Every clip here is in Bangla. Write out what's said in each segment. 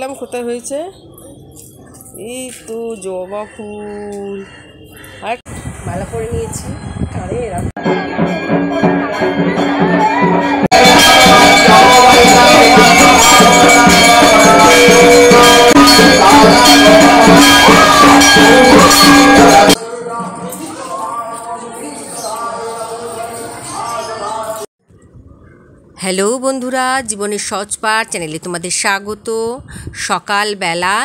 দেখলাম কোথায় হয়েছে, এই তো জবা ফুল আর মালা করে নিয়েছি কানে এরা। হ্যালো বন্ধুরা, জীবনের সহজ পাঠ চ্যানেলে তোমাদের স্বাগত। সকালবেলা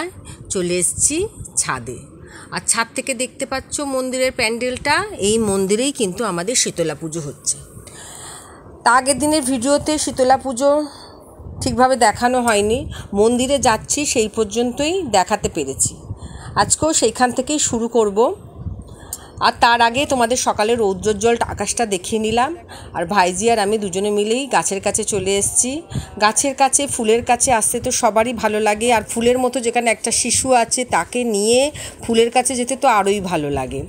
চলে এসেছি ছাদে, আর ছাদ থেকে দেখতে পাচ্ছ মন্দিরের প্যান্ডেলটা। এই মন্দিরেই কিন্তু আমাদের শীতলা পুজো হচ্ছে। তা আগের দিনের ভিডিওতে শীতলা পুজো ঠিকভাবে দেখানো হয়নি, মন্দিরে যাচ্ছি সেই পর্যন্তই দেখাতে পেরেছি। আজকেও সেইখান থেকেই শুরু করব। আর তার আগে তোমাদের সকালের রৌদ্রোজ্জ্বল আকাশটা দেখিয়ে নিলাম। আর ভাইজি আর আমি দুজনে মিলেই গাছের কাছে চলে এসেছি। গাছের কাছে, ফুলের কাছে আসতে তো সবারই ভালো লাগে, আর ফুলের মতো যেখানে একটা শিশু আছে তাকে নিয়ে ফুলের কাছে যেতে তো আরোই ভালো লাগে।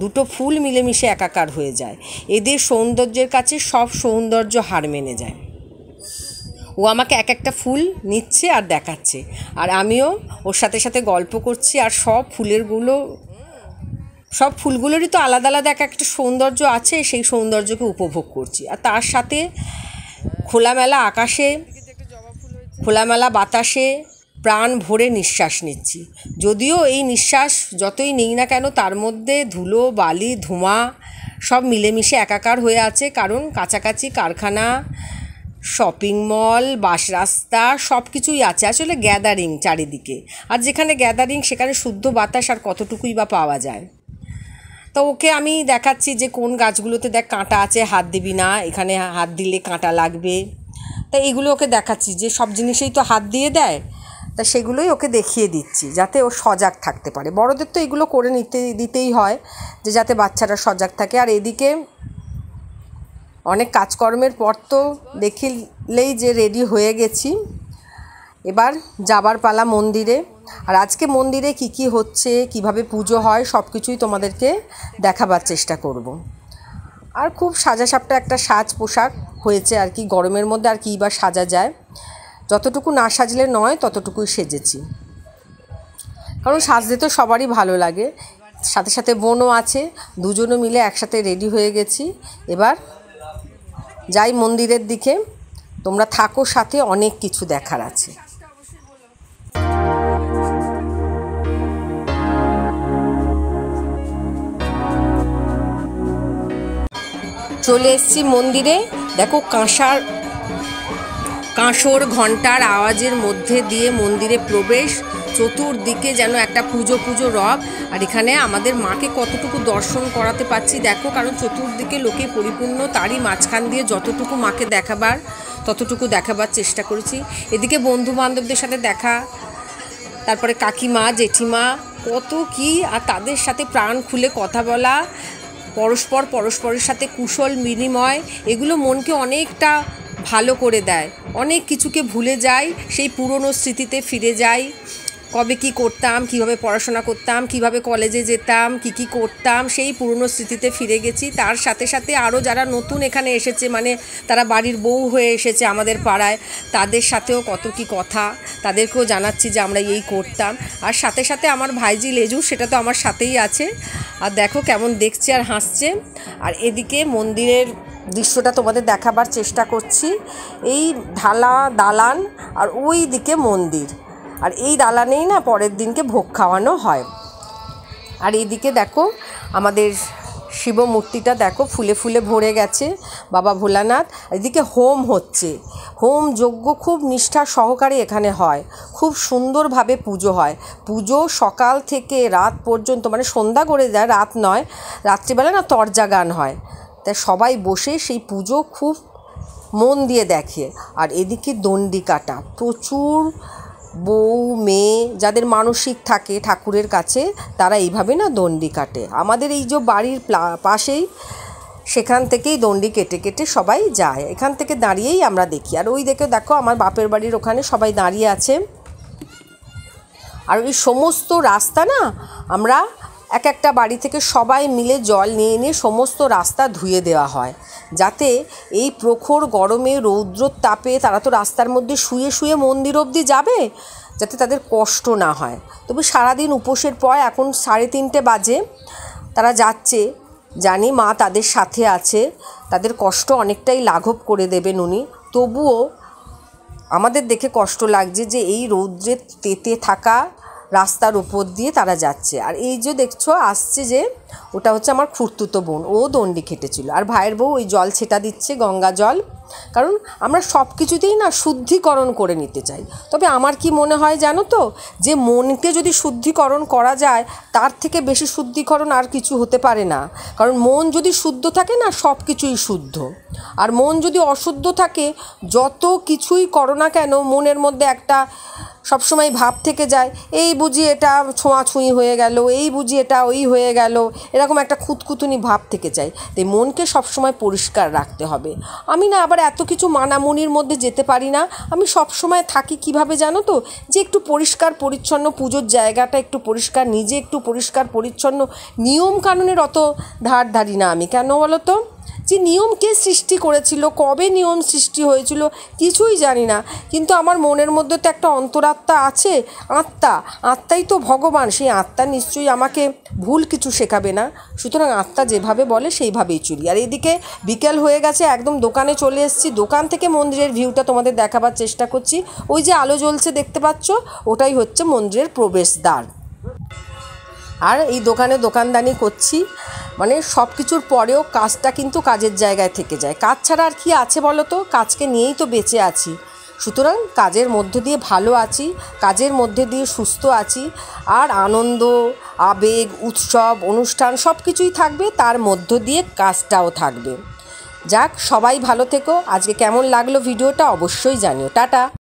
দুটো ফুল মিলেমিশে একাকার হয়ে যায়, এদের সৌন্দর্যের কাছে সব সৌন্দর্য হার মেনে যায়। ও আমাকে এক একটা ফুল নিচ্ছে আর দেখাচ্ছে, আর আমিও ওর সাথে সাথে গল্প করছি। আর সব ফুলগুলোরই তো আলাদা আলাদা একটা সৌন্দর্য আছে, সেই সৌন্দর্যকে উপভোগ করছি। আর তার সাথে খোলামেলা আকাশে, খোলামেলা বাতাসে প্রাণ ভরে নিঃশ্বাস নিচ্ছি। যদিও এই নিঃশ্বাস যতই নিই না কেন, তার মধ্যে ধুলো, বালি, ধোঁয়া সব মিলেমিশে একাকার হয়ে আছে। কারণ কাছাকাছি কারখানা, শপিং মল, বাস রাস্তা সব কিছুই আছে। আসলে গ্যাদারিং চারিদিকে, আর যেখানে গ্যাদারিং সেখানে শুদ্ধ বাতাস আর কতটুকুই বা পাওয়া যায়। তো ওকে আমি দেখাচ্ছি যে কোন গাছগুলোতে দেখ কাঁটা আছে, হাত দিবি না, এখানে হাত দিলে কাঁটা লাগবে। তা এগুলো ওকে দেখাচ্ছি যে সব জিনিসেই তো হাত দিয়ে দেয়, তা সেগুলোই ওকে দেখিয়ে দিচ্ছি যাতে ও সজাগ থাকতে পারে। বড়দের তো এগুলো করে দিতেই হয়, যে যাতে বাচ্চারা সজাগ থাকে। আর এদিকে অনেক কাজকর্মের পর তো দেখিলেই যে রেডি হয়ে গেছি, এবার যাবার পালা মন্দিরে। আর আজকে মন্দিরে কি হচ্ছে, কিভাবে পুজো হয়, সব কিছুই তোমাদেরকে দেখাবার চেষ্টা করব। আর খুব সাজাসাপটা একটা সাজ পোশাক হয়েছে আর কি। গরমের মধ্যে আর কি বা সাজা যায়, যতটুকু না সাজলে নয় ততটুকুই সেজেছি, কারণ সাজতে তো সবারই ভালো লাগে। সাথে সাথে বোনও আছে, দুজনে মিলে একসাথে রেডি হয়ে গেছি। এবার যাই মন্দিরের দিকে, তোমরা থাকো সাথে, অনেক কিছু দেখার আছে। চলে এসেছি মন্দিরে। দেখো কাঁসর ঘণ্টার আওয়াজের মধ্যে দিয়ে মন্দিরে প্রবেশ, চতুর্দিকে যেন একটা পুজো রব। আর এখানে আমাদের মাকে কতটুকু দর্শন করাতে পারছি দেখো, কারণ চতুর্দিকে লোকে পরিপূর্ণ, তারই মাঝখান দিয়ে যতটুকু মাকে দেখাবার ততটুকু দেখাবার চেষ্টা করেছি। এদিকে বন্ধু বান্ধবদের সাথে দেখা, তারপরে কাকিমা, জেঠিমা, কত কি, আর তাদের সাথে প্রাণ খুলে কথা বলা, পরস্পরের সাথে কুশল বিনিময়, এগুলো মনকে অনেকটা ভালো করে দেয়। অনেক কিছুকে ভুলে যাই, সেই পুরনো স্মৃতিতে ফিরে যাই। কবে কি করতাম, কিভাবে পড়াশোনা করতাম, কিভাবে কলেজে যেতাম, কি করতাম, সেই পুরনো স্মৃতিতে ফিরে গেছি। তার সাথে সাথে আরও যারা নতুন এখানে এসেছে, মানে তারা বাড়ির বউ হয়ে এসেছে আমাদের পাড়ায়, তাদের সাথেও কত কি কথা, তাদেরকেও জানাচ্ছি যে আমরা এই করতাম। আর সাথে সাথে আমার ভাইজি লেজু, সেটা তো আমার সাথেই আছে। আর দেখো কেমন দেখছে আর হাসছে। আর এদিকে মন্দিরের দৃশ্যটা তোমাদের দেখাবার চেষ্টা করছি। এই ঢালা দালান, আর ওই দিকে মন্দির, আর এই দালানেই না পরের দিনকে ভোগ খাওয়ানো হয়। আর এইদিকে দেখো আমাদের শিব মূর্তিটা দেখো ফুলে ফুলে ভরে গেছে, বাবা ভোলানাথ। এদিকে হোম হচ্ছে, হোম যজ্ঞ খুব নিষ্ঠা সহকারে এখানে হয়, খুব সুন্দরভাবে পুজো হয়। পুজো সকাল থেকে রাত পর্যন্ত, মানে সন্ধ্যা করে যায়, রাত নয়, রাত্রিবেলা না তরজা গান হয়। তাই সবাই বসে সেই পুজো খুব মন দিয়ে দেখে। আর এদিকে দণ্ডি কাটা, প্রচুর বউ মেয়ে যাদের মানসিক থাকে ঠাকুরের কাছে, তারা এইভাবে না দণ্ডি কাটে। আমাদের এই যে বাড়ির পাশেই, সেখান থেকেই দণ্ডি কেটে কেটে সবাই যায়। এখান থেকে দাঁড়িয়েই আমরা দেখি। আর ওই দেখো আমার বাপের বাড়ির ওখানে সবাই দাঁড়িয়ে আছে। আর ওই সমস্ত রাস্তা না আমরা এক একটা বাড়ি থেকে সবাই মিলে জল নিয়ে সমস্ত রাস্তা ধুয়ে দেওয়া হয়, যাতে এই প্রখর গরমে রৌদ্র তাপে তারা তো রাস্তার মধ্যে শুয়ে শুয়ে মন্দির অবধি যাবে, যাতে তাদের কষ্ট না হয়। তবে সারাদিন উপোসের পর এখন 3:30 বাজে, তারা যাচ্ছে, জানি মা তাদের সাথে আছে, তাদের কষ্ট অনেকটাই লাঘব করে দেবেন উনি। তবুও আমাদের দেখে কষ্ট লাগছে যে এই রৌদ্রে তেতে থাকা রাস্তার উপর দিয়ে তারা যাচ্ছে। আর এই যে দেখছো আসছে যে, ওটা হচ্ছে আমার খুড়তুতো বোন, ও দণ্ডি খেটেছিল। আর ভাইয়ের বউ ওই জল ছেটা দিচ্ছে, গঙ্গা জল। কারণ আমরা সব কিছুতেই না শুদ্ধিকরণ করে নিতে চাই। তবে আমার কি মনে হয় জানো তো, যে মনকে যদি শুদ্ধিকরণ করা যায়, তার থেকে বেশি শুদ্ধিকরণ আর কিছু হতে পারে না। কারণ মন যদি শুদ্ধ থাকে না, সব কিছুই শুদ্ধ। আর মন যদি অশুদ্ধ থাকে, যত কিছুই করো না কেন, মনের মধ্যে একটা সবসময় ভাব থেকে যায়, এই বুঝি এটা ছোঁয়াছুঁই হয়ে গেল, এই বুঝি এটা ওই হয়ে গেল, এরকম একটা খুঁতখুঁতুনি ভাব থেকে যায়। তাই মনকে সবসময় পরিষ্কার রাখতে হবে। আমি না আবার এত কিছু মানামুনির মধ্যে যেতে পারি না। আমি সবসময় থাকি কিভাবে জানো তো, যে একটু পরিষ্কার পরিচ্ছন্ন, পুজোর জায়গাটা একটু পরিষ্কার, নিজে একটু পরিষ্কার পরিচ্ছন্ন, নিয়ম কানুনের অত ধার ধারি না আমি। কেন বলো তো? যে নিয়ম কে সৃষ্টি করেছিল, কবে নিয়ম সৃষ্টি হয়েছিল, কিছুই জানি না। কিন্তু আমার মনের মধ্যে তো একটা অন্তরাত্মা আছে, আত্মাই তো ভগবান। সেই আত্মা নিশ্চয়ই আমাকে ভুল কিছু শেখাবে না। সুতরাং আত্মা যেভাবে বলে সেইভাবেই চলি। আর এদিকে বিকেল হয়ে গেছে, একদম দোকানে চলে এসেছি। দোকান থেকে মন্দিরের ভিউটা তোমাদের দেখাবার চেষ্টা করছি। ওই যে আলো জ্বলছে দেখতে পাচ্ছ, ওটাই হচ্ছে মন্দিরের প্রবেশদ্বার। আর এই দোকানে দোকানদানি করছি, মানে সব কিছুর পরেও কাজটা কিন্তু কাজের জায়গায় থেকে যায়। কাজ ছাড়া আর কি আছে বলো তো? কাজকে নিয়েই তো বেঁচে আছি। সুতরাং কাজের মধ্যে দিয়ে ভালো আছি, কাজের মধ্যে দিয়ে সুস্থ আছি। আর আনন্দ, আবেগ, উৎসব, অনুষ্ঠান সব কিছুই থাকবে, তার মধ্য দিয়ে কাজটাও থাকবে। যাক, সবাই ভালো থেকো। আজকে কেমন লাগলো ভিডিওটা অবশ্যই জানিও। টাটা।